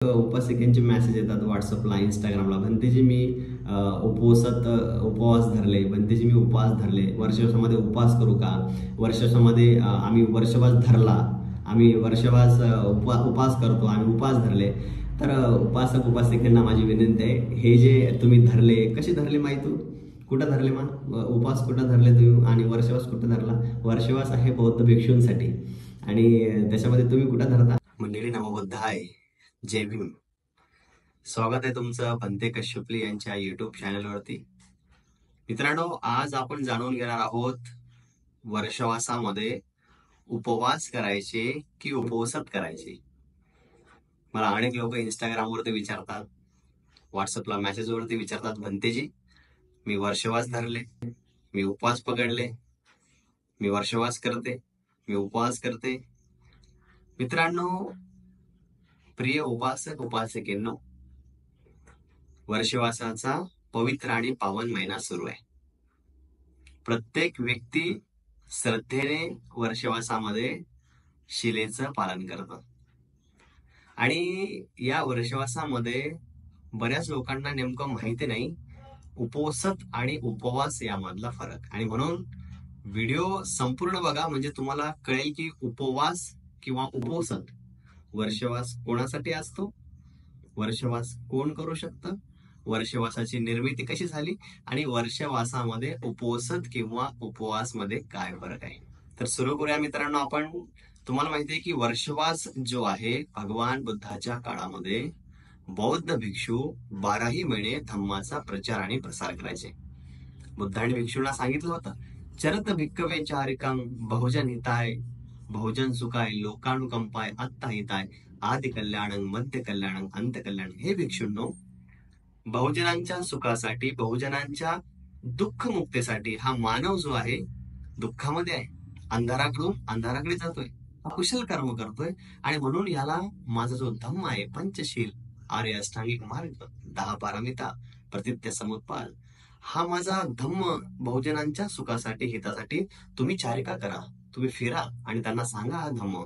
उपासिकेंचे message येतात व्हॉट्सअपला, इंस्टाग्रामला. भंतेजी मी उपवास धरले, भंतेजी मी उपवास धरले, वर्षवासामध्ये उपवास करू का? वर्षवासामध्ये आम्ही वर्षवास धरला, आम्ही वर्षवास उपवास करतो, आम्ही उपवास धरले. तर उपासिकांना माझी विनंती आहे, हे जे तुम्ही धरले, कसे धरले माहिती? कुठं धरले उपवास कुठं धरले तुम्ही आणि वर्षवास कुठं धरला? वर्षवास आहे बौद्ध भिक्षूंसाठी आणि त्याच्यामध्ये तुम्ही कुठं धरता? मंडळी नमो बुद्धाय, जय भीम. स्वागत आहे तुमचं भंते कश्यपली यांच्या युट्यूब चॅनलवरती. मित्रांनो, आज आपण जाणून घेणार आहोत वर्षवासामध्ये उपवास करायचे की उपवासत करायचे. मला अनेक लोक इंस्टाग्रामवरती विचारतात, व्हॉट्सअपला मेसेजवरती विचारतात, भंतेजी मी वर्षवास धरले, मी उपवास पकडले, मी वर्षवास करते, मी उपवास करते. मित्रांनो, प्रिय उपासक उपासिकेंनो, वर्षवासाचा पवित्र आणि पावन महिना सुरू आहे. प्रत्येक व्यक्ती श्रद्धेने वर्षवासामध्ये शिलेचं पालन करतात आणि या वर्षवासामध्ये बऱ्याच लोकांना नेमकं माहिती नाही उपवासत आणि उपवास यामधला फरक. आणि म्हणून व्हिडिओ संपूर्ण बघा, म्हणजे तुम्हाला कळेल की उपवास किंवा उपवासत वर्षवास कोणासाठी असतो, वर्षवास कोण करू शकतं, वर्षवासाची निर्मिती कशी झाली आणि वर्षवासामध्ये उपवासत किंवा उपवास मध्ये काय फरक आहे. तर सुरू करूया मित्रांनो. आपण तुम्हाला माहिती आहे की वर्षवास जो आहे, भगवान बुद्धाच्या काळामध्ये बौद्ध भिक्षू 12ही महिने धम्माचा प्रचार आणि प्रसार करायचे. बुद्धाने भिक्षूंना सांगितलं होतं, चरत भिक्कवे चारिकं बहुजन हिताय, बहुजन सुखाय, लोकानुकंपाय, आत्ताहिताय, आदि कल्याणं, मध्य कल्याणं, अंत कल्याण. हे भिक्षूंनो, बहुजनांच्या सुखासाठी, बहुजनांच्या दुःख मुक्तीसाठी हा मानव जो आहे दुःखामध्ये आहे, अंधाराकडून अंधाराकडे जातोय, अकुशल कर्म करतोय आणि म्हणून याला माझा जो धम्म आहे, पंचशील, आर्य अष्टांगिक मार्ग, 10 पारमिता, प्रतिज्ञा समुत्पाद, हा माझा धम्म बहुजनांच्या सुखासाठी, हितासाठी तुम्ही चारिका करा, तुम्ही फिरा आणि त्यांना सांगा हा धम्म.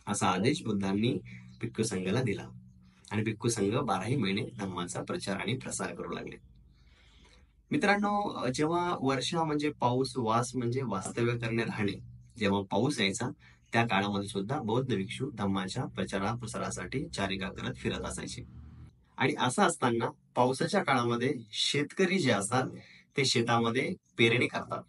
असा आदेश बुद्धांनी भिक्खू संघाला दिला आणि भिक्खू संघ 12ही महिने धम्माचा प्रचार आणि प्रसार करू लागले. मित्रांनो, जेव्हा वर्षा म्हणजे पाऊस, वास म्हणजे वास्तव्य करणे, राहणे, जेव्हा पाऊस यायचा त्या काळामध्ये सुद्धा बौद्ध भिक्षू धम्माच्या प्रचारा प्रसारासाठी चारिका करत फिरत असायचे. आणि असं असताना पावसाच्या काळामध्ये शेतकरी जे असतात ते शेतामध्ये पेरणी करतात,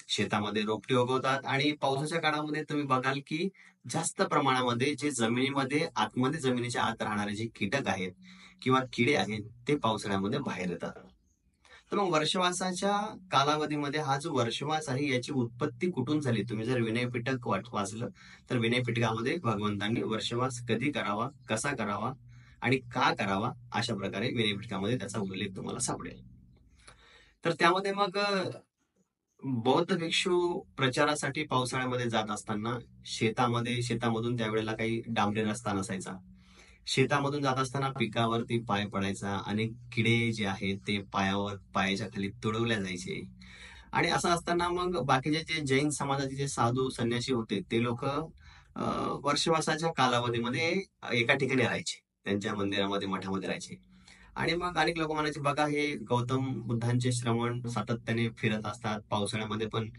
शेतामध्ये रोपटी उगवतात आणि पावसाच्या काळामध्ये तुम्ही बघाल की जास्त प्रमाणामध्ये जे जमिनीमध्ये आतमध्ये, जमिनीच्या आत राहणारे जे कीटक आहेत किंवा किडे आहेत ते पावसाळ्यामध्ये बाहेर येतात. तर मग वर्षवासाच्या कालावधीमध्ये हा जो वर्षवास आहे याची उत्पत्ती कुठून झाली? तुम्ही जर विनयपिटक वाचलं तर विनयपिटकामध्ये भगवंतांनी वर्षवास कधी करावा, कसा करावा आणि का करावा अशा प्रकारे विनयपिटकामध्ये त्याचा उल्लेख तुम्हाला सापडेल. तर त्यामध्ये मग बौद्ध भिक्षू प्रचारासाठी पावसाळ्यामध्ये जात असताना शेतामधून त्यावेळेला काही डांबरी रस्ता नसायचा, शेतामधून जात असताना पिकावरती पाय पडायचा, अनेक किडे जे आहेत ते पायाच्या खाली तुडवल्या जायचे. आणि असं असताना मग बाकीचे जे जैन समाजाचे जे साधू संन्यासी होते ते लोक वर्षवासाच्या कालावधीमध्ये एका ठिकाणी राहायचे, त्यांच्या मंदिरामध्ये, मठामध्ये राहायचे. आणि मग अनेक लोक म्हणायचे, बघा हे गौतम बुद्धांचे श्रवण सातत्याने फिरत असतात, पावसाळ्यामध्ये पण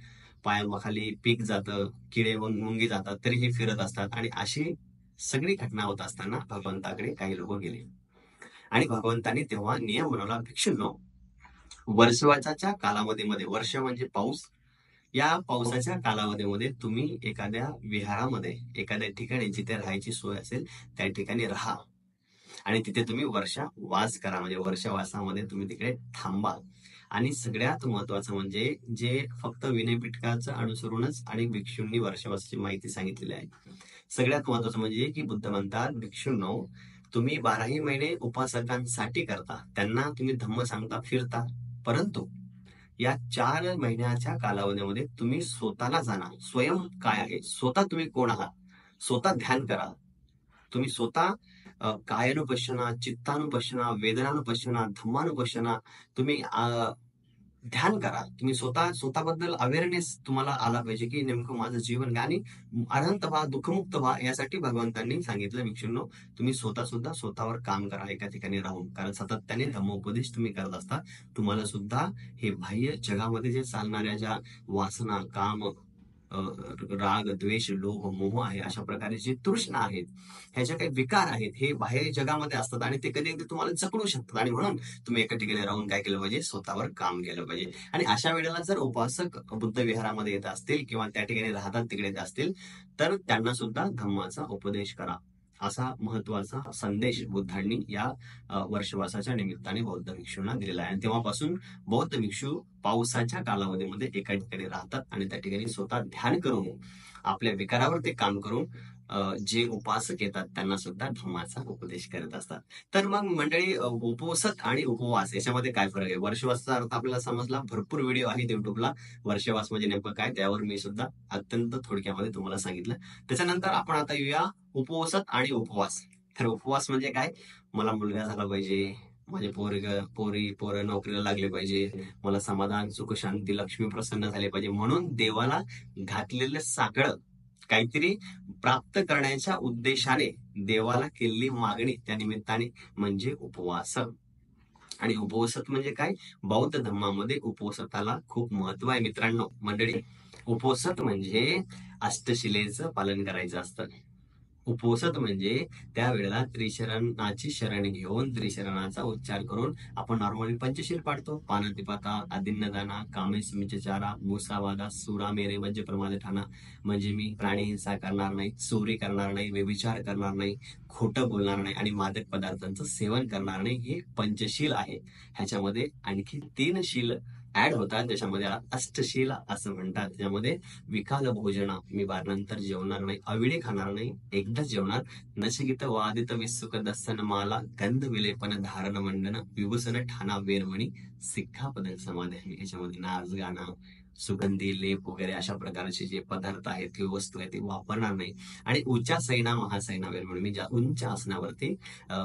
पायाखाली पीक जातं, किडे मुंगी जातात, तरी हे फिरत असतात. आणि अशी सगळी घटना होत असताना भगवंताकडे काही लोक गेले आणि भगवंतांनी तेव्हा नियम बनवला, भिक्षूंनो, वर्षवासाच्या कालावधीमध्ये, वर्ष म्हणजे पाऊस, या पावसाच्या कालावधीमध्ये तुम्ही एखाद्या विहारामध्ये, एखाद्या ठिकाणी जिथे राहायची सोय असेल त्या ठिकाणी राहा आणि तिथे तुम्ही वर्षवास करा, म्हणजे वर्षवासामध्ये तुम्ही तिकडे थांबा. आणि सगळ्यात महत्वाचं म्हणजे जे फक्त विनयपिटकाचं अनुसरूनच आणि भिक्षूंनी वर्षवासाची माहिती सांगितलेली आहे, सगळ्यात महत्वाचं म्हणजे की बुद्ध म्हणतात, भिक्षूंनो, तुम्ही 12ही महिने उपासकांसाठी करता, त्यांना तुम्ही धम्म सांगता, फिरता, परंतु या 4 महिन्याच्या कालावधीमध्ये तुम्ही स्वतःला जाणा, स्वयं काय आहे, स्वतः तुम्ही कोण आहात, स्वतः ध्यान करा. तुम्ही स्वतः कायानुपश्यना, चित्तानुपश्यना, वेदनानुपश्यना, धम्मानुपश्यना, तुम्ही ध्यान करा. तुम्ही स्वतःबद्दल अवेअरनेस तुम्हाला आला पाहिजे की नेमकं माझं जीवन काय, आणि अनंत व्हा, दुःखमुक्त व्हा, यासाठी भगवंतांनी सांगितलं भिक्षूंनो, तुम्ही स्वतः सुद्धा स्वतःवर काम करा एका ठिकाणी राहून. कारण सातत्याने धम्मोपदेश तुम्ही करत असता, तुम्हाला सुद्धा हे बाह्य जगामध्ये जे चालणाऱ्या ज्या वासना, काम, राग, द्वेष, लोभ, मोह आहे, अशा प्रकारे जे तृष्णा आहेत, ह्याच्या काही विकार आहेत, हे बाहेर जगामध्ये असतात आणि ते कधी कधी तुम्हाला जखडू शकतात. आणि म्हणून तुम्ही एका ठिकाणी राहून काय केलं पाहिजे, स्वतःवर काम केलं पाहिजे. आणि अशा वेळेला जर उपासक बुद्ध विहारामध्ये येत असतील किंवा त्या ठिकाणी राहतात तिकडे येत असतील, तर त्यांना सुद्धा धम्माचा उपदेश करा, असा महत्वाचा संदेश बुद्धांनी या वर्षवासाच्या निमित्ताने बौद्ध भिक्षूंना दिलेला आहे. आणि तेव्हापासून बौद्ध भिक्षू पावसाच्या कालावधीमध्ये एका ठिकाणी राहतात आणि त्या ठिकाणी स्वतः ध्यान करून, आपल्या विकारावर ते काम करून जे उपासक येतात त्यांना सुद्धा धम्माचा उपदेश करत असतात. तर मग मंडळी, उपोषक आणि उपवास याच्यामध्ये काय फरक आहे? वर्षवासाचा अर्थ आपल्याला समजला. भरपूर व्हिडिओ आहेत युट्यूबला, वर्षवास म्हणजे नेमकं काय, त्यावर मी सुद्धा अत्यंत थोडक्यामध्ये तुम्हाला सांगितलं. त्याच्यानंतर आपण आता येऊया उपोषक आणि उपवास. तर उपवास म्हणजे काय, मला मुलगा झाला पाहिजे, माझे पोरं नोकरीला लागले पाहिजे, मला समाधान, सुख, शांती, लक्ष्मी प्रसन्न झाले पाहिजे, म्हणून देवाला घातलेलं साकडं काहीतरी प्राप्त करण्याच्या उद्देशाने देवाला केलेली मागणी त्या निमित्ताने म्हणजे उपवास. आणि उपवासत म्हणजे काय, बौद्ध धर्मामध्ये उपवासाला खूप महत्व आहे मित्रांनो. मंडळी, उपवासत म्हणजे अष्टशिलेचं पालन करायचं असतं. उपोषण म्हणजे त्यावेळेला त्रिशरणाची शरण घेऊन त्रिशरणाचा उच्चार करून, आपण नॉर्मली पंचशील पाडतो, पानातिपाता, अदिन्नदाना, कामेस्मिचारा, मुसावादा, सुरा मेरे म्हणजे प्रमाणे ठाणा, म्हणजे मी प्राणी हिंसा करणार नाही, चोरी करणार नाही, व्यभिचार करणार नाही, खोटं बोलणार नाही आणि मादक पदार्थांचं सेवन करणार नाही, हे पंचशील आहे. ह्याच्यामध्ये आणखी 3 शील ऍड होतात, त्याच्यामध्ये अष्टशील असं म्हणतात. त्याच्यामध्ये विकाल भोजना, मी बारनंतर जेवणार नाही, अविडे खाणार नाही, एकदाच जेवणार, नचिकित वादित विसुक दसन माला, गंध विलेपन धारण मंडन, विभूषण ठाणा वेरमणी, सिक्खापद समाधी. याच्यामध्ये नाच गाणं, सुगंधी लेप वगैरे अशा प्रकारचे जे पदार्थ आहेत किंवा वस्तू आहेत ते वापरणार नाही. आणि उच्च सैना महासैना वेळ म्हणून मी ज्या उंच आसनावरती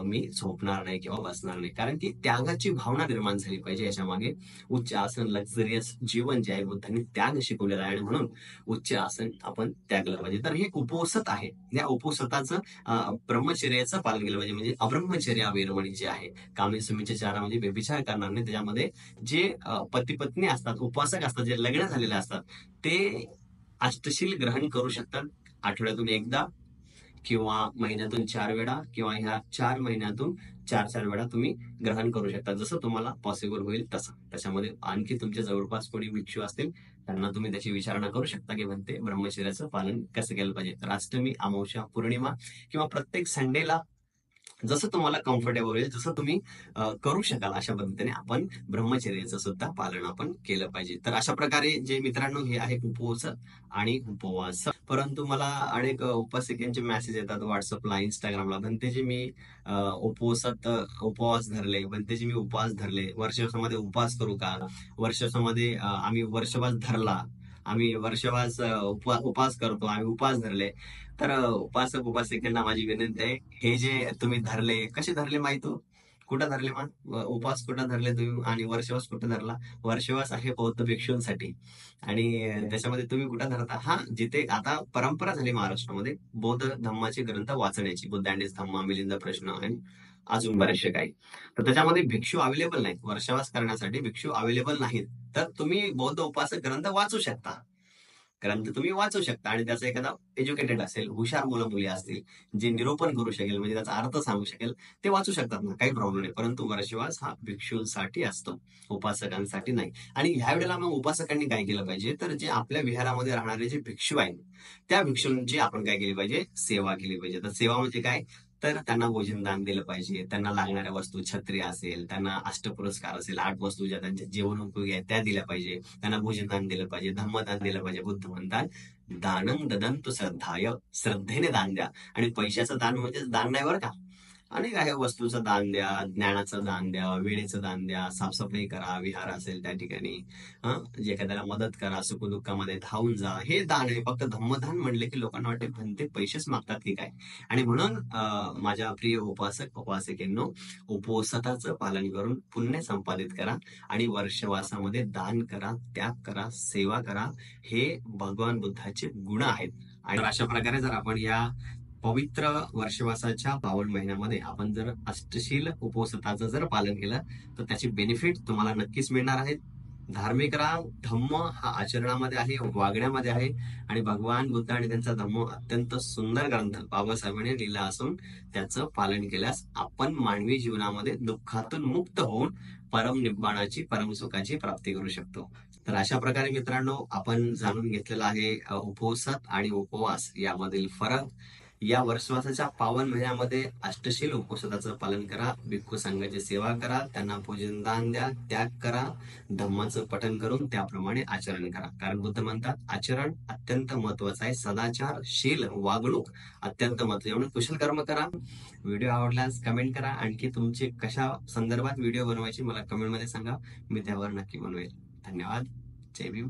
मी झोपणार नाही किंवा बसणार नाही, कारण की त्यागाची भावना निर्माण झाली पाहिजे याच्या मागे. उच्च आसन, लक्झरियस जीवन जे आहे, बुद्धांनी त्याग शिकवलेला आहे आणि म्हणून उच्च आसन आपण त्यागलं पाहिजे. तर हे उपवसत आहे, या उपवसताचं ब्रह्मचर्याचं पालन केलं पाहिजे. म्हणजे अब्रह्मचर्या वेरमणी जे आहे, कामेसुमीच्या चारा म्हणजे व्यभिचार करणार नाही. त्याच्यामध्ये जे पती पत्नी असतात, उपासक असतात, जे लग्न झालेले असतात, ते अष्टशील ग्रहण करू शकतात. आठवड्यातून एकदा किंवा महिन्यातून 4 वेळा किंवा ह्या 4 महिन्यातून 4 वेळा तुम्ही ग्रहण करू शकता, जसं तुम्हाला पॉसिबल होईल तसं. त्याच्यामध्ये आणखी तुमच्या जवळपास कोणी भिक्षू असतील त्यांना तुम्ही त्याची विचारणा करू शकता की म्हणते ब्रह्मचर्याचं पालन कसं केलं पाहिजे. तर अष्टमी, अमावस्या, पौर्णिमा किंवा प्रत्येक संडेला जसं तुम्हाला कम्फर्टेबल होईल, जसं तुम्ही करू शकाल, अशा पद्धतीने आपण ब्रह्मचर्याचं सुद्धा पालन आपण केलं पाहिजे. तर अशा प्रकारे जे मित्रांनो, हे आहे उपवास आणि उपवास. परंतु मला अनेक उपासकांचे मेसेज येतात व्हॉट्सअपला, इंस्टाग्रामला, बनतेजी मी उपवास धरले, बनतेजी मी उपवास धरले, वर्षामध्ये उपवास करू का, वर्षामध्ये आम्ही वर्षवास धरला, आम्ही वर्षवास उपवास करतो, आम्ही उपवास धरले. तर उपासकांना माझी विनंती आहे, हे जे तुम्ही धरले, कसे धरले माहिती हो? कुठं धरले मग उपवास, कुठं धरले तुम्ही, आणि वर्षवास कुठं धरला? वर्षवास आहे बौद्ध भिक्षूंसाठी, आणि त्याच्यामध्ये तुम्ही कुठं धरता? हा, जिथे आता परंपरा झाली महाराष्ट्रामध्ये बौद्ध धम्माचे ग्रंथ वाचण्याची, बुद्धांडीज धम्मा, मिलिंद प्रश्न आणि अजून बरेचसे काही, तर त्याच्यामध्ये भिक्षू अवेलेबल नाहीत, वर्षवास करण्यासाठी भिक्षू अवेलेबल नाहीत. तर तुम्ही बौद्ध उपासक ग्रंथ वाचू शकता, ग्रंथ तुम्ही वाचू शकता, आणि त्याचा एखादा एज्युकेटेड असेल, हुशार मुलं मुली असतील, जे निरूपण करू शकेल, म्हणजे त्याचा अर्थ सांगू शकेल, ते वाचू शकतात ना, काही प्रॉब्लेम नाही. परंतु वर्षवास हा भिक्षूंसाठी असतो, उपासकांसाठी नाही. आणि ह्या वेळेला मग उपासकांनी काय केलं पाहिजे, तर जे आपल्या विहारामध्ये राहणारे जे भिक्षू आहेत, त्या भिक्षूंची आपण काय केली पाहिजे, सेवा केली पाहिजे. तर सेवा म्हणजे काय, तर त्यांना भोजन दान दिलं पाहिजे, त्यांना लागणाऱ्या वस्तू, छत्री असेल, त्यांना अष्टपुरस्कार असेल, 8 वस्तू ज्या त्यांच्या जेवण उपयोगी आहेत त्या दिल्या पाहिजे, त्यांना भोजन दान दिलं पाहिजे, धम्मदान दिलं पाहिजे. बुद्ध म्हणतात, दानं ददंतु श्रद्धाय, श्रद्धेने दान द्या. आणि पैशाचं दान म्हणजे दान नाही बरं का, अनेक आहे. वस्तूचं दान द्या, ज्ञानाचं दान द्या, वेळेचं दान द्या, साफसफाई करा, विहार असेल त्या ठिकाणी, जे एखाद्याला मदत करा, सुखदुःखामध्ये धावून जा. हे दान आहे. फक्त धम्मदान म्हणले की लोकांना वाटते भंते पैसेच मागतात की काय. आणि म्हणून माझ्या प्रिय उपासक उपासिकेंनो, उपवासाचं पालन करून पुण्य संपादित करा आणि वर्षवासामध्ये दान करा, त्याग करा, सेवा करा. हे भगवान बुद्धाचे गुण आहेत. आणि अशा प्रकारे जर आपण या पवित्र वर्षवासाच्या पावन महिन्यामध्ये आपण जर अष्टशील उपवासाचं जर पालन केलं तर त्याची बेनिफिट तुम्हाला नक्कीच मिळणार आहेत. धार्मिक राह धम्म हा आचरणामध्ये आहे, वागण्यामध्ये आहे. आणि भगवान बुद्ध आणि त्यांचा धम्म अत्यंत सुंदर ग्रंथ बाबासाहेबांनी लिहिला असून त्याचं पालन केल्यास आपण मानवी जीवनामध्ये दुःखातून मुक्त होऊन परम निब्बाणाची परमसुखाची प्राप्ती करू शकतो. तर अशा प्रकारे मित्रांनो, आपण जाणून घेतलेला आहे उपवास आणि उपवास यामधील फरक. या वर्षवासाच्या पावन महिन्यामध्ये अष्टशील उपवासाचं पालन करा, भिक्खू संघाची सेवा करा, त्यांना पूजन दान द्या, त्याग करा, धम्माचं पठन करून त्याप्रमाणे आचरण करा. कारण बुद्ध म्हणतात आचरण अत्यंत महत्वाचं आहे. सदाचार, शील, वागणूक अत्यंत महत्वाची. म्हणून कुशल कर्म करा. व्हिडिओ आवडल्यास कमेंट करा. आणखी तुमचे कशा संदर्भात व्हिडिओ बनवायची मला कमेंटमध्ये सांगा, मी त्यावर नक्की बनवेल. धन्यवाद. जय भीम.